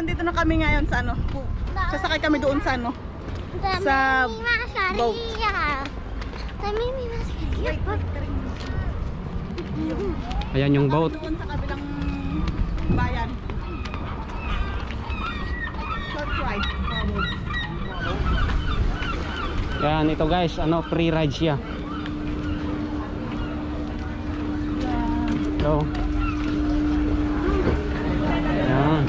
andito na kami ngayon sa ano. Sasakay kami doon sa ano. Sa boat. Ayan yung boat. Doon sa kabilang bayan. Short ride. Yan, ito guys, ano, free ride siya. So, yan.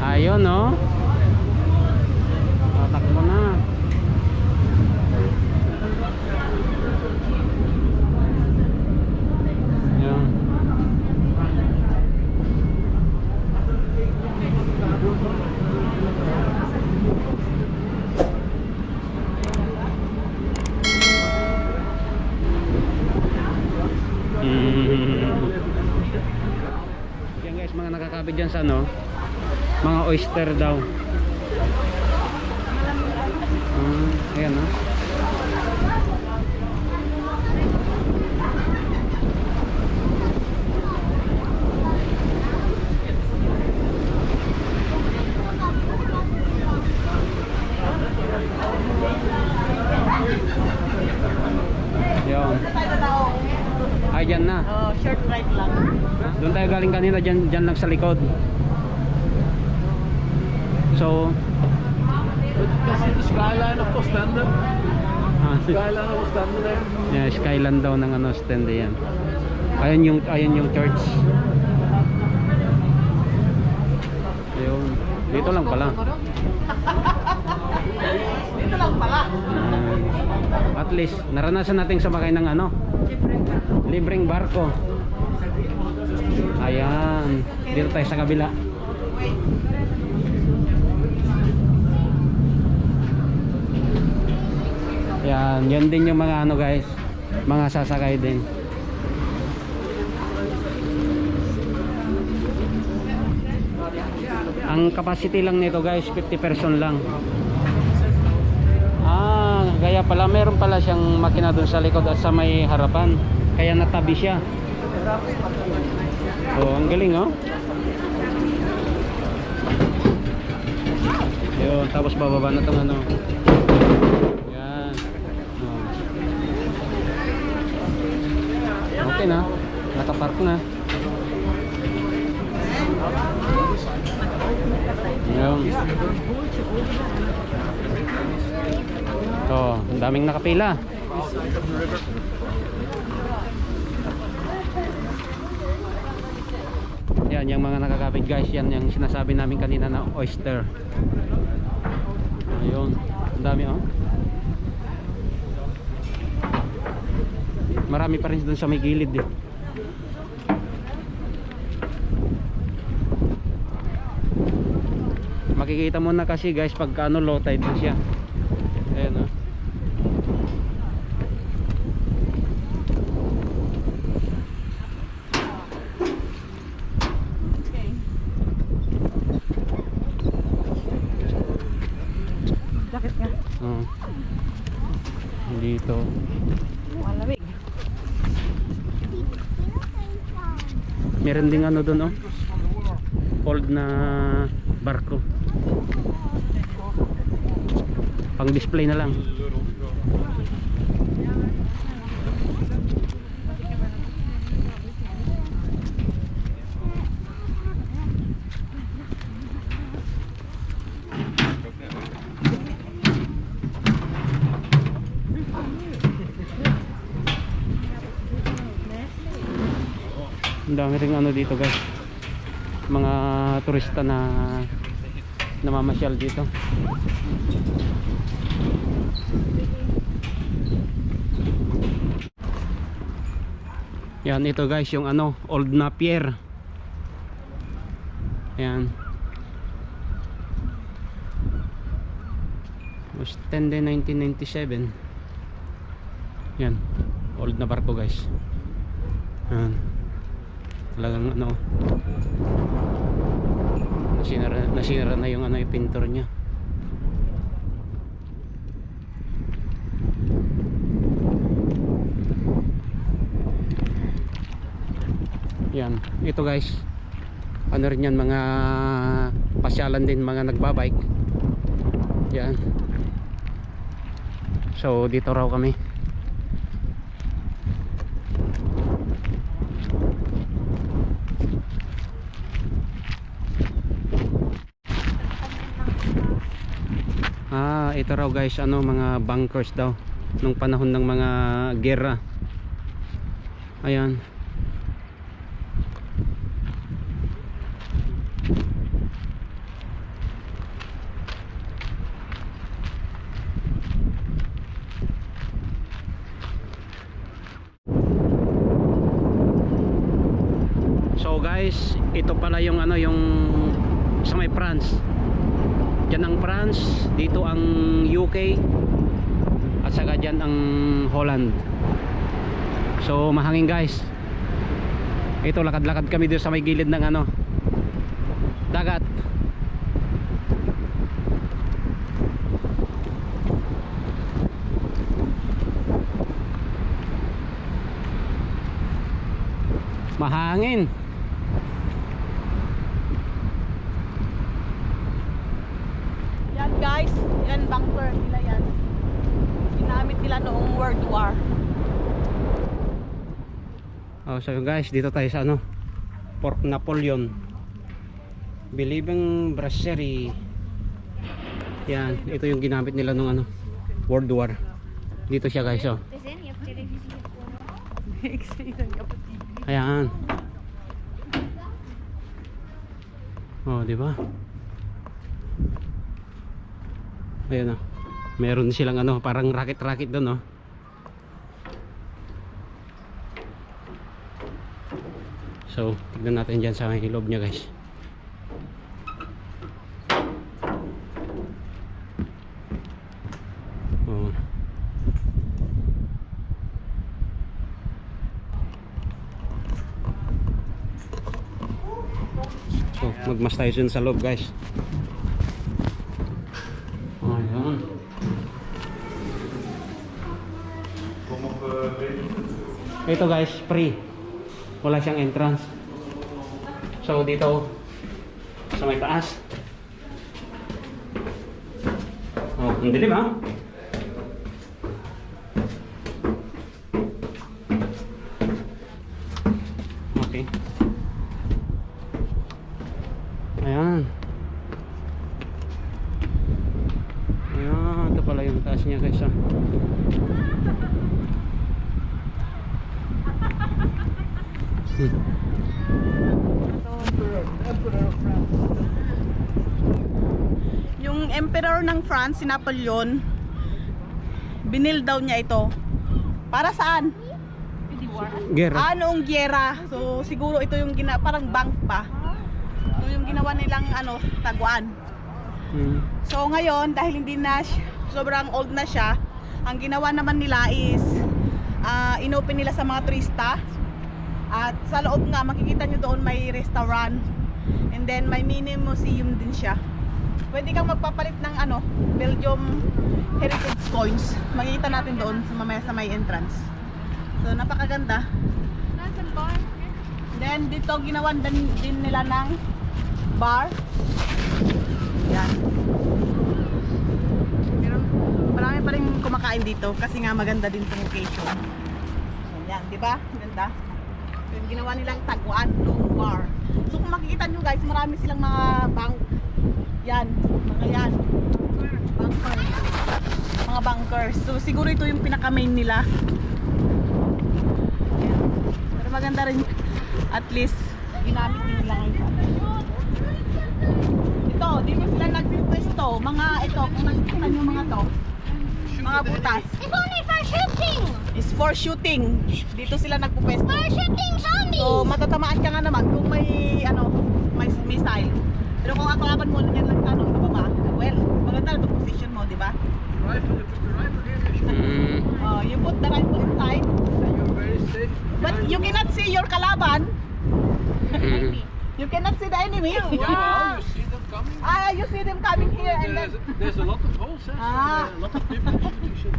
Ayun, no? Tatakbo na. Yan. Yan guys, mga nakakabit dyan sa ano, mga oyster daw. Ayan, no? Yun. Ay, dyan na. Oh, short ride lang. Doon tayo galing kanina, dyan lang sa likod. So, Skyline of Ostende. Skyline of Ostende. yeah, skyline daw ng ano, Ostende yan. Ayun yung church. Ayun. Dito lang pala. Dito lang pala. At least naranasan natin sumakay ng ano, libreng barko. Ayan, dito tayo sa kabila. Yan din yung mga ano guys, mga sasakay din. Ang capacity lang nito guys, 50 person lang. Kaya pala meron pala siyang makina doon sa likod at sa may harapan. Kaya natabi siya. Oh, ang galing, oh. Yun, tapos bababa na itong ano. Yan. Oh. Okay na. Nakapark na. Yun. So, ang daming nakapila. Yan, yung mga nakakapit guys, yan yung sinasabi namin kanina na oyster. Ayun, ang dami, oh. Marami pa rin doon sa may gilid, eh. Makikita mo na kasi guys pagka ano, low tide na siya. Ayan, oh. Jacket nga. Dito. Malamig. Meron ding ano doon, oh. Old na barko. Pang display na lang. Ang dami ring ano dito guys, mga turista na namamasyal dito. Yan, ito guys yung ano, old na pier. Yan, Ostende 1997. Yan, old na barko guys. Yan, talagang ano, nasira na yung ano, yung pintor nya. Yan, ito guys, ano rin yan, mga pasyalan din, mga nagbabike. Yan. So dito raw kami. Ito raw guys, ano, mga bunkers daw nung panahon ng mga gera. Ayan. So guys, ito pala yung ano, yung sa may France. Diyan ang France, dito ang UK, at saka dyan ang Holland. So mahangin guys. Ito, lakad-lakad kami dito sa may gilid ng ano, dagat. Mahangin. Yan guys, yan bunker nila yan. Ginamit nila noong World War. So guys, dito tayo sa ano, Port Napoleon, Believing Brasserie. Yan, ito yung ginamit nila nung ano, World War. Dito siya guys, oh. Ayan. Oh, di ba? Ayan, oh. Meron silang ano, parang racket-racket doon, oh. So, tignan natin dyan sa loob niya guys. Oh. So, magmas tayo dyan sa loob guys. Ayan. Ito guys, free. Wala siyang entrance. So dito sa may taas. Oh, ang dilim ha. Okay. Ayan. Ayan, ito pala yung taas niya guys, ha. Yung emperor ng France, si Napoleon, binil daw niya ito. Para saan? Gera. Noong gyera. So siguro ito yung parang bank pa. So yung ginawa nilang ano, taguan. So ngayon, dahil hindi na sobrang old na siya, ang ginawa naman nila is inopen nila sa mga turista. At sa loob nga, makikita nyo doon may restaurant. And then may mini museum din siya. Pwede kang magpapalit ng ano, Belgium heritage coins. Makikita natin doon sa mamaya sa may entrance. So napakaganda. Then dito ginawan din nila ng bar. Yan. Pero marami pa rin kumakain dito kasi nga maganda din yung location. So yan, di ba? Ganda. Yung ginawa nilang taguan noong war. So kung makikita nyo guys, marami silang mga bank. Yan, mga yan. Bunkers. Mga bunkers. So siguro ito yung pinaka main nila. Yan. Pero maganda rin. At least ginamit nila ngayon. Ito, dito sila nagpipwesto. Mga ito, kung nakikita nyo mga to, mga butas. It's only for shooting! Is for shooting. Dito sila nagpupwesto. For shooting zombies! So matatamaan ka nga naman kung may ano, may missile. Pero kung ako mo yan lang ano, sa baba, well, maganda na 'tong position mo, di ba? Rifle, you put the rifle here, they shoot. You put the rifle inside, And you're very safe. but you cannot see your kalaban. Mm. You cannot see the enemy. Yeah, well, you see them coming. You see them coming here and then... There's a lot of holes, so Ah. a lot of people should.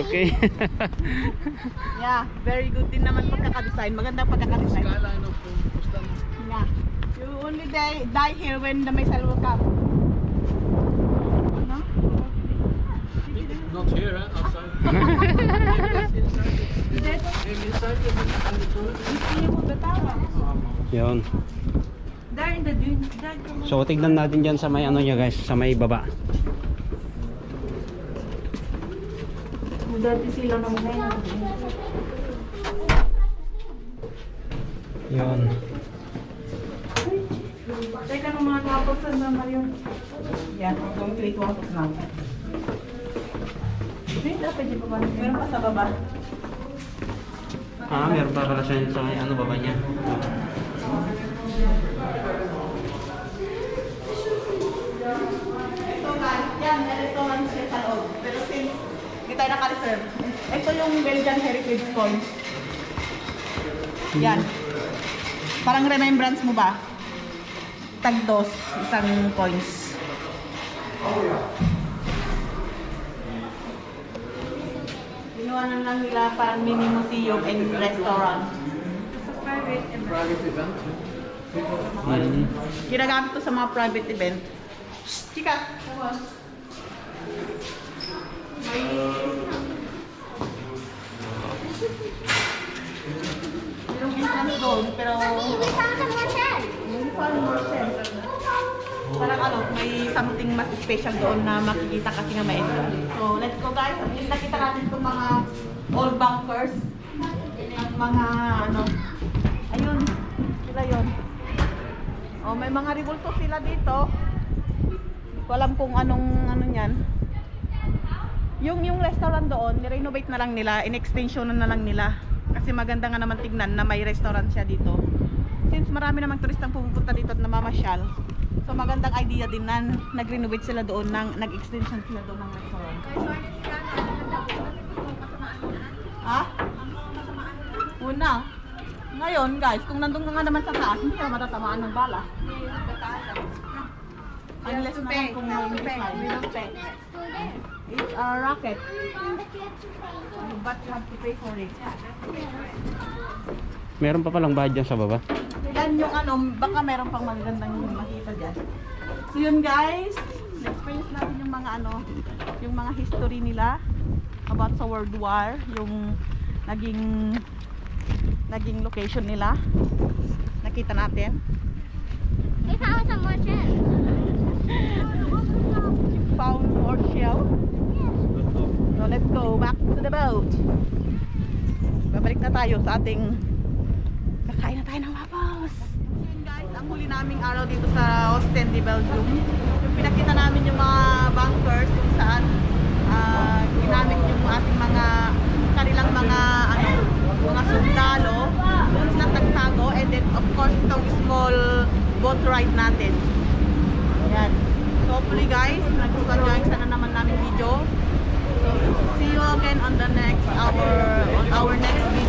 Okay. Yeah, very good din naman pagkakadesign. Magandang pagkakadesign. Skyline of Ostend. Yeah. You only die here when the missile will come. No? Not here, outside. Inside the toilet. Yun. There in the dunes. There, come on. So tignan natin dyan sa may ano niya guys, sa may baba. Dati sila nang ngayon. Yun. Teka nung mga kapagsan na Mario. Yeah, going to eat water now. Wait, dapat di ba ba? Meron pa sa baba. Meron pa pala siya sa may ano baba niya. So guys, yan, may restaurant siya sa loob. Pero since hindi tayo naka-reserve, ito yung Belgian Heritage Coins. Yan. Parang remembrance mo ba? Tagdos, isang coins. Ginawa na lang nila parang mini museum and restaurant. Private event. Ginagamit to sa mga private event. Shh, chika! Come on. Merong entrance doon, pero We found some more sand. parang ano, may something mas special doon na makikita kasi nga may entrance. So, let's go guys. At least nakita natin itong mga old bunkers. Yung mga ano, ayun, sila yun. Oh, may mga ribulto sila dito. Hindi ko alam kung anong ano yan. Yung restaurant doon, ni-renovate na lang nila, in-extension na lang nila. Kasi maganda nga naman tignan na may restaurant siya dito. Since marami namang turistang pumupunta dito at namamasyal, so magandang idea din na nag-renovate sila doon, nag-extension sila doon ng restaurant. Ha? Una. Ngayon guys, kung nandun ka nga naman sa taas, hindi ka matatamaan ng bala. Unless na lang kung may slide. It's a rocket. But you have to pay for it. Meron pa palang bahay dyan sa baba. Yan yung ano, baka meron pang magagandang makita dyan. So yun guys, experience natin yung mga ano, yung mga history nila about sa World War, yung naging location nila. Nakita natin. We found some more sand. Found more shell. So let's go back to the boat. Babalik na tayo sa ating kakain na tayo ng waffles. Yun guys, ang huli naming araw dito sa Ostend, Belgium. Yung pinakita namin yung mga bunkers kung saan ginamit yung ating mga kanilang mga ano, mga sundalo. Doon sila tagtago, and then of course itong small boat ride natin. Yan. So hopefully guys, nagustuhan nyo yung sana naman namin video. So see you again on the next on our next video.